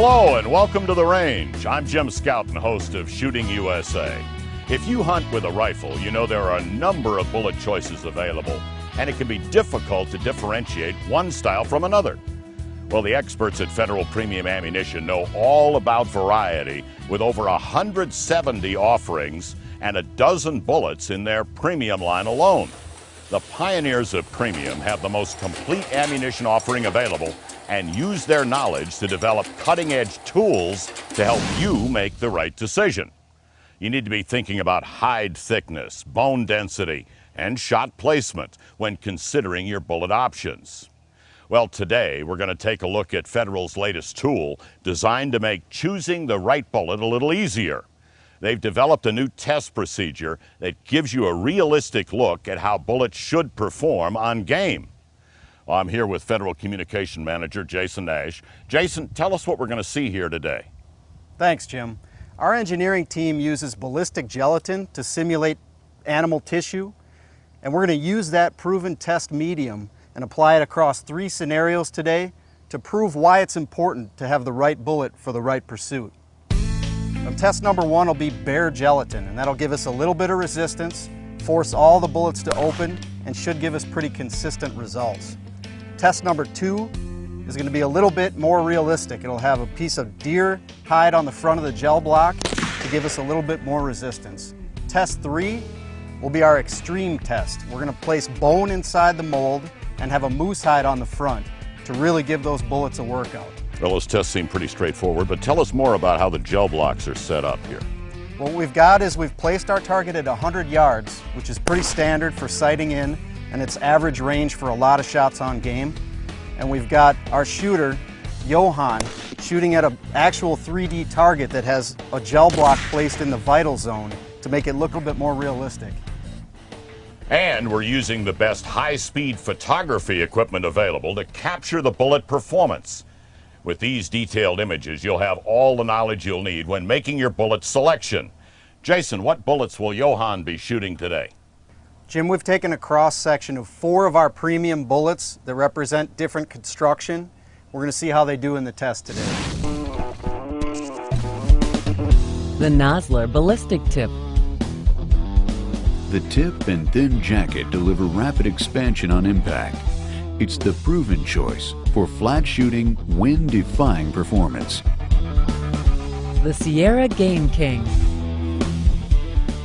Hello and welcome to the range. I'm Jim Scouten, host of Shooting USA. If you hunt with a rifle, you know there are a number of bullet choices available, and it can be difficult to differentiate one style from another. Well, the experts at Federal Premium Ammunition know all about variety with over 170 offerings and a dozen bullets in their premium line alone. The pioneers of premium have the most complete ammunition offering available and use their knowledge to develop cutting-edge tools to help you make the right decision. You need to be thinking about hide thickness, bone density, and shot placement when considering your bullet options. Well, today we're going to take a look at Federal's latest tool designed to make choosing the right bullet a little easier. They've developed a new test procedure that gives you a realistic look at how bullets should perform on game. Well, I'm here with Federal Communication Manager Jason Nash. Jason, tell us what we're going to see here today. Thanks, Jim. Our engineering team uses ballistic gelatin to simulate animal tissue, and we're going to use that proven test medium and apply it across 3 scenarios today to prove why it's important to have the right bullet for the right pursuit. Test number 1 will be bare gelatin, and that'll give us a little bit of resistance, force all the bullets to open, and should give us pretty consistent results. Test number 2 is going to be a little bit more realistic. It'll have a piece of deer hide on the front of the gel block to give us a little bit more resistance. Test 3 will be our extreme test. We're going to place bone inside the mold and have a moose hide on the front to really give those bullets a workout. Well, those tests seem pretty straightforward, but tell us more about how the gel blocks are set up here. What we've got is we've placed our target at 100 yards, which is pretty standard for sighting in, and it's average range for a lot of shots on game. And we've got our shooter, Johan, shooting at an actual 3D target that has a gel block placed in the vital zone to make it look a bit more realistic. And we're using the best high-speed photography equipment available to capture the bullet performance. With these detailed images, you'll have all the knowledge you'll need when making your bullet selection. Jason, what bullets will Johan be shooting today? Jim, we've taken a cross-section of 4 of our premium bullets that represent different construction. We're going to see how they do in the test today. The Nosler Ballistic Tip. The tip and thin jacket deliver rapid expansion on impact. It's the proven choice for flat shooting, wind-defying performance. The Sierra GameKing.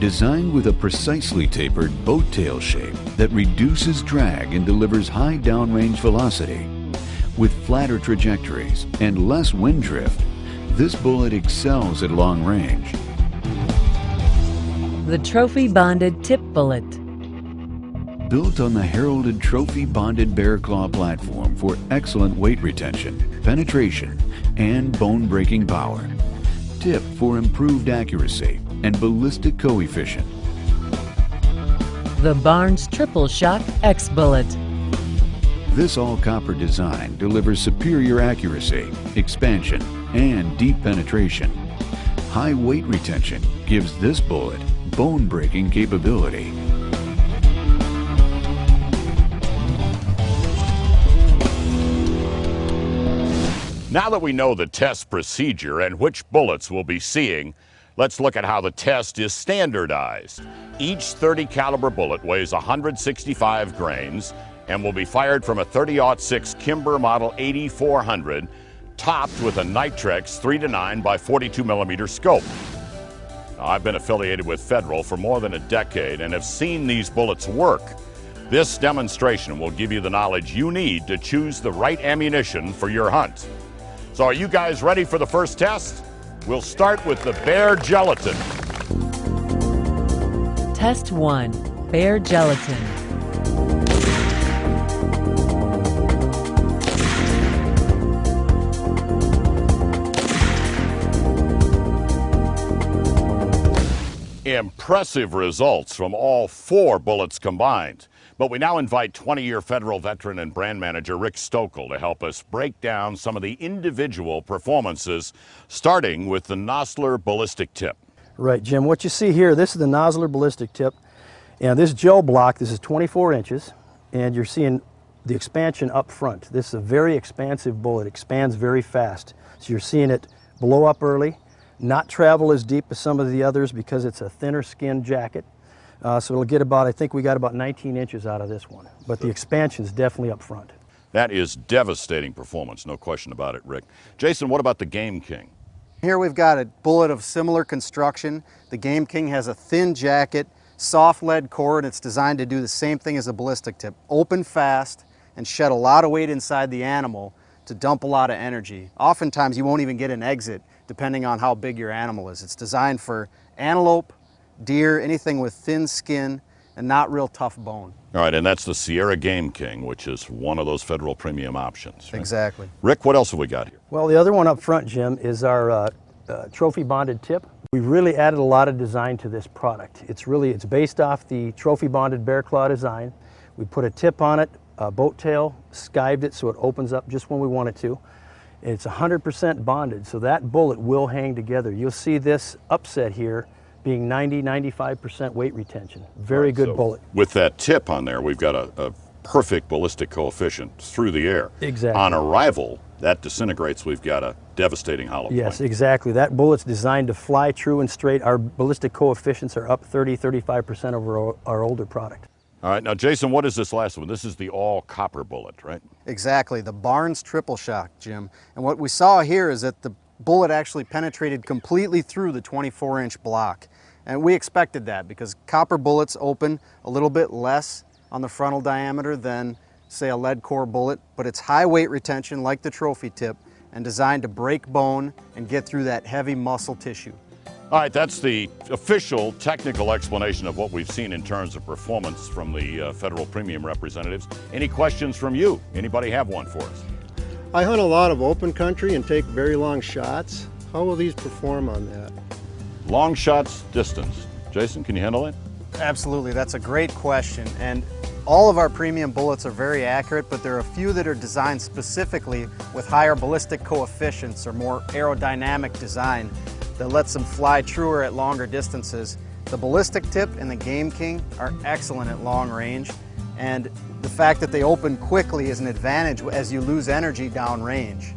Designed with a precisely tapered boat tail shape that reduces drag and delivers high downrange velocity. With flatter trajectories and less wind drift, this bullet excels at long range. The Trophy Bonded Tip Bullet. Built on the heralded Trophy Bonded Bear Claw platform for excellent weight retention, penetration, and bone-breaking power. Tip for improved accuracy and ballistic coefficient. The Barnes Triple Shock X Bullet. This all-copper design delivers superior accuracy, expansion, and deep penetration. High weight retention gives this bullet bone-breaking capability. Now that we know the test procedure and which bullets we'll be seeing, let's look at how the test is standardized. Each .30 caliber bullet weighs 165 grains and will be fired from a .30-06 Kimber Model 8400, topped with a Nitrex 3-9 by 42 millimeter scope. Now, I've been affiliated with Federal for more than a decade and have seen these bullets work. This demonstration will give you the knowledge you need to choose the right ammunition for your hunt. So are you guys ready for the first test? We'll start with the bare gelatin. Test 1. Bare gelatin. Impressive results from all 4 bullets combined. But we now invite 20-year Federal veteran and brand manager Rick Stokel to help us break down some of the individual performances, starting with the Nosler Ballistic Tip. Right, Jim, what you see here, this is the Nosler Ballistic Tip, and this gel block, this is 24 inches, and you're seeing the expansion up front. This is a very expansive bullet, expands very fast. So you're seeing it blow up early, not travel as deep as some of the others because it's a thinner skin jacket. So it'll get about, I think we got about 19 inches out of this one. But the expansion's definitely up front. That is devastating performance, no question about it, Rick. Jason, what about the GameKing? Here we've got a bullet of similar construction. The GameKing has a thin jacket, soft lead core, and it's designed to do the same thing as a ballistic tip. Open fast and shed a lot of weight inside the animal to dump a lot of energy. Oftentimes you won't even get an exit depending on how big your animal is. It's designed for antelope, deer, anything with thin skin and not real tough bone. All right, and that's the Sierra GameKing, which is one of those federal premium options. Right? Exactly. Rick, what else have we got here? Well, the other one up front, Jim, is our trophy bonded tip. We really added a lot of design to this product. It's based off the trophy bonded bear claw design. We put a tip on it, a boat tail, skived it so it opens up just when we want it to. It's 100% bonded, so that bullet will hang together. You'll see this upset here being 90–95% weight retention. Very good bullet. With that tip on there, we've got a perfect ballistic coefficient through the air. Exactly. On arrival, that disintegrates, we've got a devastating hollow point. Yes, exactly. That bullet's designed to fly true and straight. Our ballistic coefficients are up 30–35% over our older product. All right, now Jason, what is this last one? This is the all copper bullet, right? Exactly, the Barnes triple shock, Jim. And what we saw here is that the bullet actually penetrated completely through the 24-inch block. And we expected that because copper bullets open a little bit less on the frontal diameter than, say, a lead core bullet, but it's high weight retention like the trophy tip and designed to break bone and get through that heavy muscle tissue. All right, that's the official technical explanation of what we've seen in terms of performance from the federal premium representatives. Any questions from you? Anybody have one for us? I hunt a lot of open country and take very long shots. How will these perform on that? Long shots, distance. Jason, can you handle that? Absolutely, that's a great question. And all of our premium bullets are very accurate, but there are a few that are designed specifically with higher ballistic coefficients or more aerodynamic design that lets them fly truer at longer distances. The ballistic tip and the GameKing are excellent at long range, and the fact that they open quickly is an advantage as you lose energy downrange.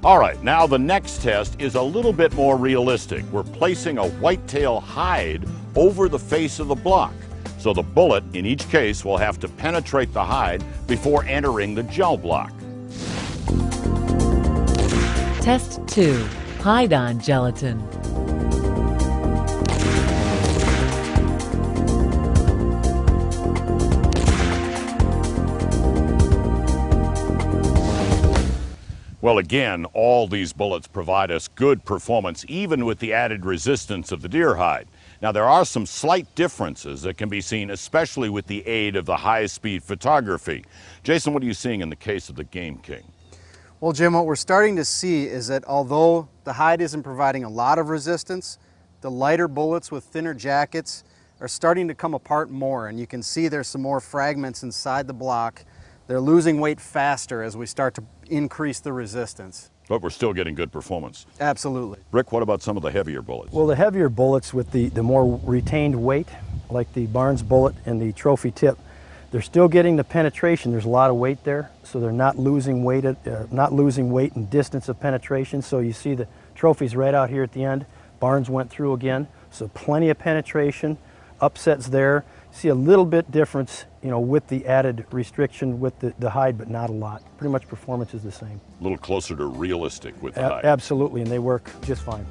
All right, now the next test is a little bit more realistic. We're placing a whitetail hide over the face of the block. So the bullet, in each case, will have to penetrate the hide before entering the gel block. Test 2. Hide-on gelatin. Well, again, all these bullets provide us good performance, even with the added resistance of the deer hide. Now, there are some slight differences that can be seen, especially with the aid of the high-speed photography. Jason, what are you seeing in the case of the GameKing? Well, Jim, what we're starting to see is that although the hide isn't providing a lot of resistance, the lighter bullets with thinner jackets are starting to come apart more, and you can see there's some more fragments inside the block. They're losing weight faster as we start to increase the resistance. But we're still getting good performance. Absolutely. Rick, what about some of the heavier bullets? Well, the heavier bullets with the more retained weight, like the Barnes bullet and the trophy tip, they're still getting the penetration. There's a lot of weight there, so they're not losing weight and distance of penetration. So you see the trophies right out here at the end. Barnes went through again, so plenty of penetration. Upsets there. See a little bit difference, with the added restriction with the hide, but not a lot. Pretty much performance is the same. A little closer to realistic with the hide. Absolutely, and they work just fine.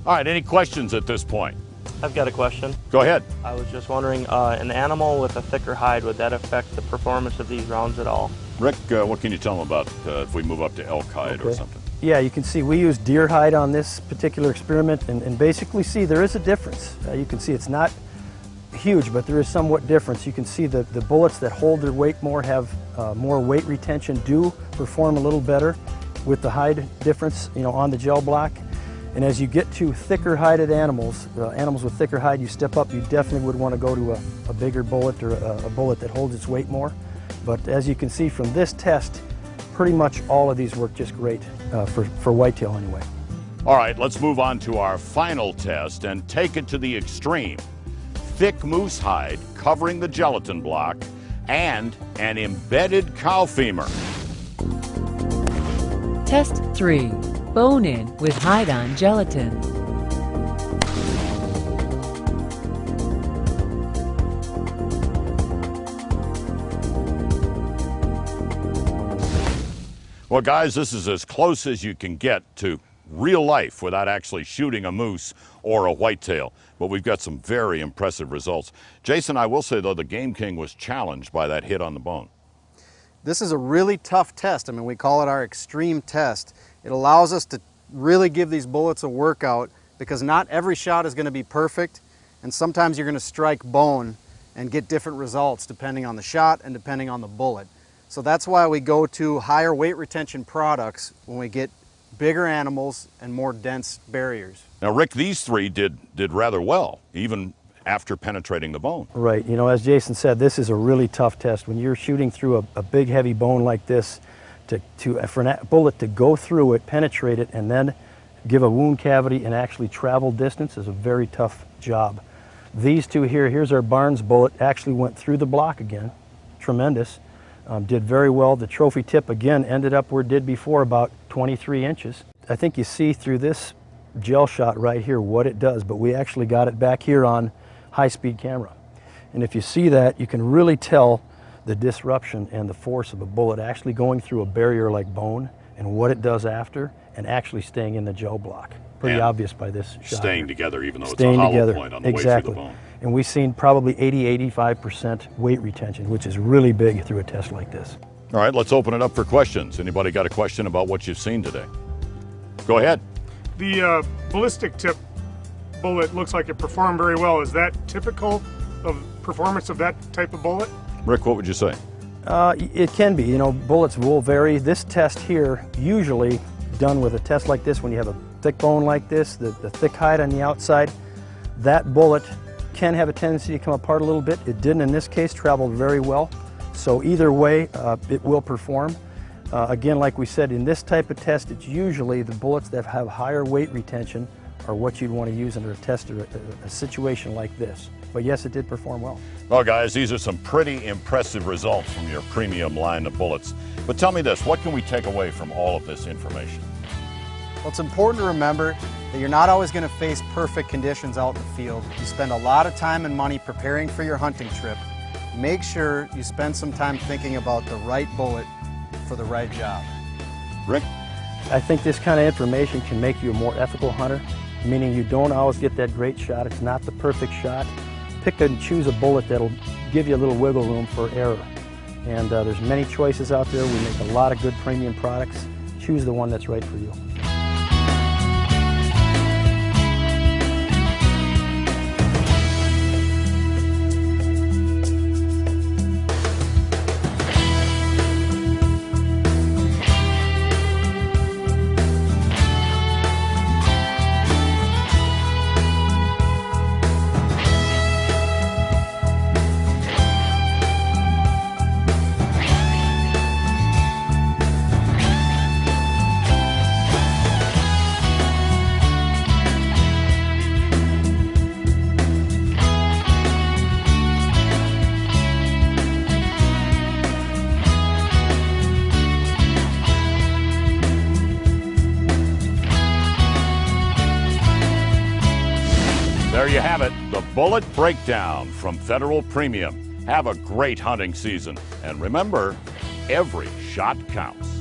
All right, any questions at this point? I've got a question. Go ahead. I was just wondering, an animal with a thicker hide, would that affect the performance of these rounds at all? Rick, what can you tell them about if we move up to elk hide or something? Yeah, you can see we use deer hide on this particular experiment, and basically see there is a difference. You can see it's not huge, but there is somewhat difference. You can see the bullets that hold their weight more have more weight retention, do perform a little better with the hide difference, on the gel block. And as you get to thicker hided animals, animals with thicker hide, you step up, you definitely would want to go to a bigger bullet or a bullet that holds its weight more. But as you can see from this test, pretty much all of these work just great for whitetail anyway. All right, let's move on to our final test and take it to the extreme. Thick moose hide covering the gelatin block and an embedded cow femur. Test 3. Bone-in with hide-on gelatin. Well, guys, this is as close as you can get to real life without actually shooting a moose or a whitetail. But we've got some very impressive results. Jason, I will say, though, the GameKing was challenged by that hit on the bone. This is a really tough test. I mean, we call it our extreme test. It allows us to really give these bullets a workout because not every shot is going to be perfect, and sometimes you're going to strike bone and get different results depending on the shot and depending on the bullet. So that's why we go to higher weight retention products when we get bigger animals and more dense barriers. Now, Rick, these three did rather well, even after penetrating the bone. Right. You know, as Jason said, this is a really tough test. When you're shooting through a big, heavy bone like this, for a bullet to go through it, penetrate it, and then give a wound cavity and actually travel distance is a very tough job. These two here, here's our Barnes bullet, actually went through the block again. Tremendous. Did very well. The trophy tip again ended up where it did before, about 23 inches. I think you see through this gel shot right here what it does, but we actually got it back here on high-speed camera. And if you see that, you can really tell the disruption and the force of a bullet actually going through a barrier like bone and what it does after and actually staying in the gel block. Pretty And obvious by this shot. Staying together, even though Staying it's a hollow together. point on the way Exactly. through the bone. And we've seen probably 80–85% weight retention, which is really big through a test like this. All right, let's open it up for questions. Anybody got a question about what you've seen today? Go ahead. The ballistic tip bullet looks like it performed very well. Is that typical of performance of that type of bullet? Rick, what would you say? It can be. You know, bullets will vary. This test here, usually done with a test like this, when you have a thick bone like this, the thick hide on the outside, that bullet can have a tendency to come apart a little bit. It didn't in this case, traveled very well. So either way, it will perform. Again, like we said, in this type of test, it's usually the bullets that have higher weight retention are what you'd want to use under a test or a situation like this. But yes, it did perform well. Well, guys, these are some pretty impressive results from your premium line of bullets. But tell me this, what can we take away from all of this information? Well, it's important to remember that you're not always going to face perfect conditions out in the field. You spend a lot of time and money preparing for your hunting trip. Make sure you spend some time thinking about the right bullet for the right job. Rick? I think this kind of information can make you a more ethical hunter, meaning you don't always get that great shot. It's not the perfect shot. Pick and choose a bullet that'll give you a little wiggle room for error. And there's many choices out there. We make a lot of good premium products. Choose the one that's right for you. There you have it, the bullet breakdown from Federal Premium. Have a great hunting season. And remember, every shot counts.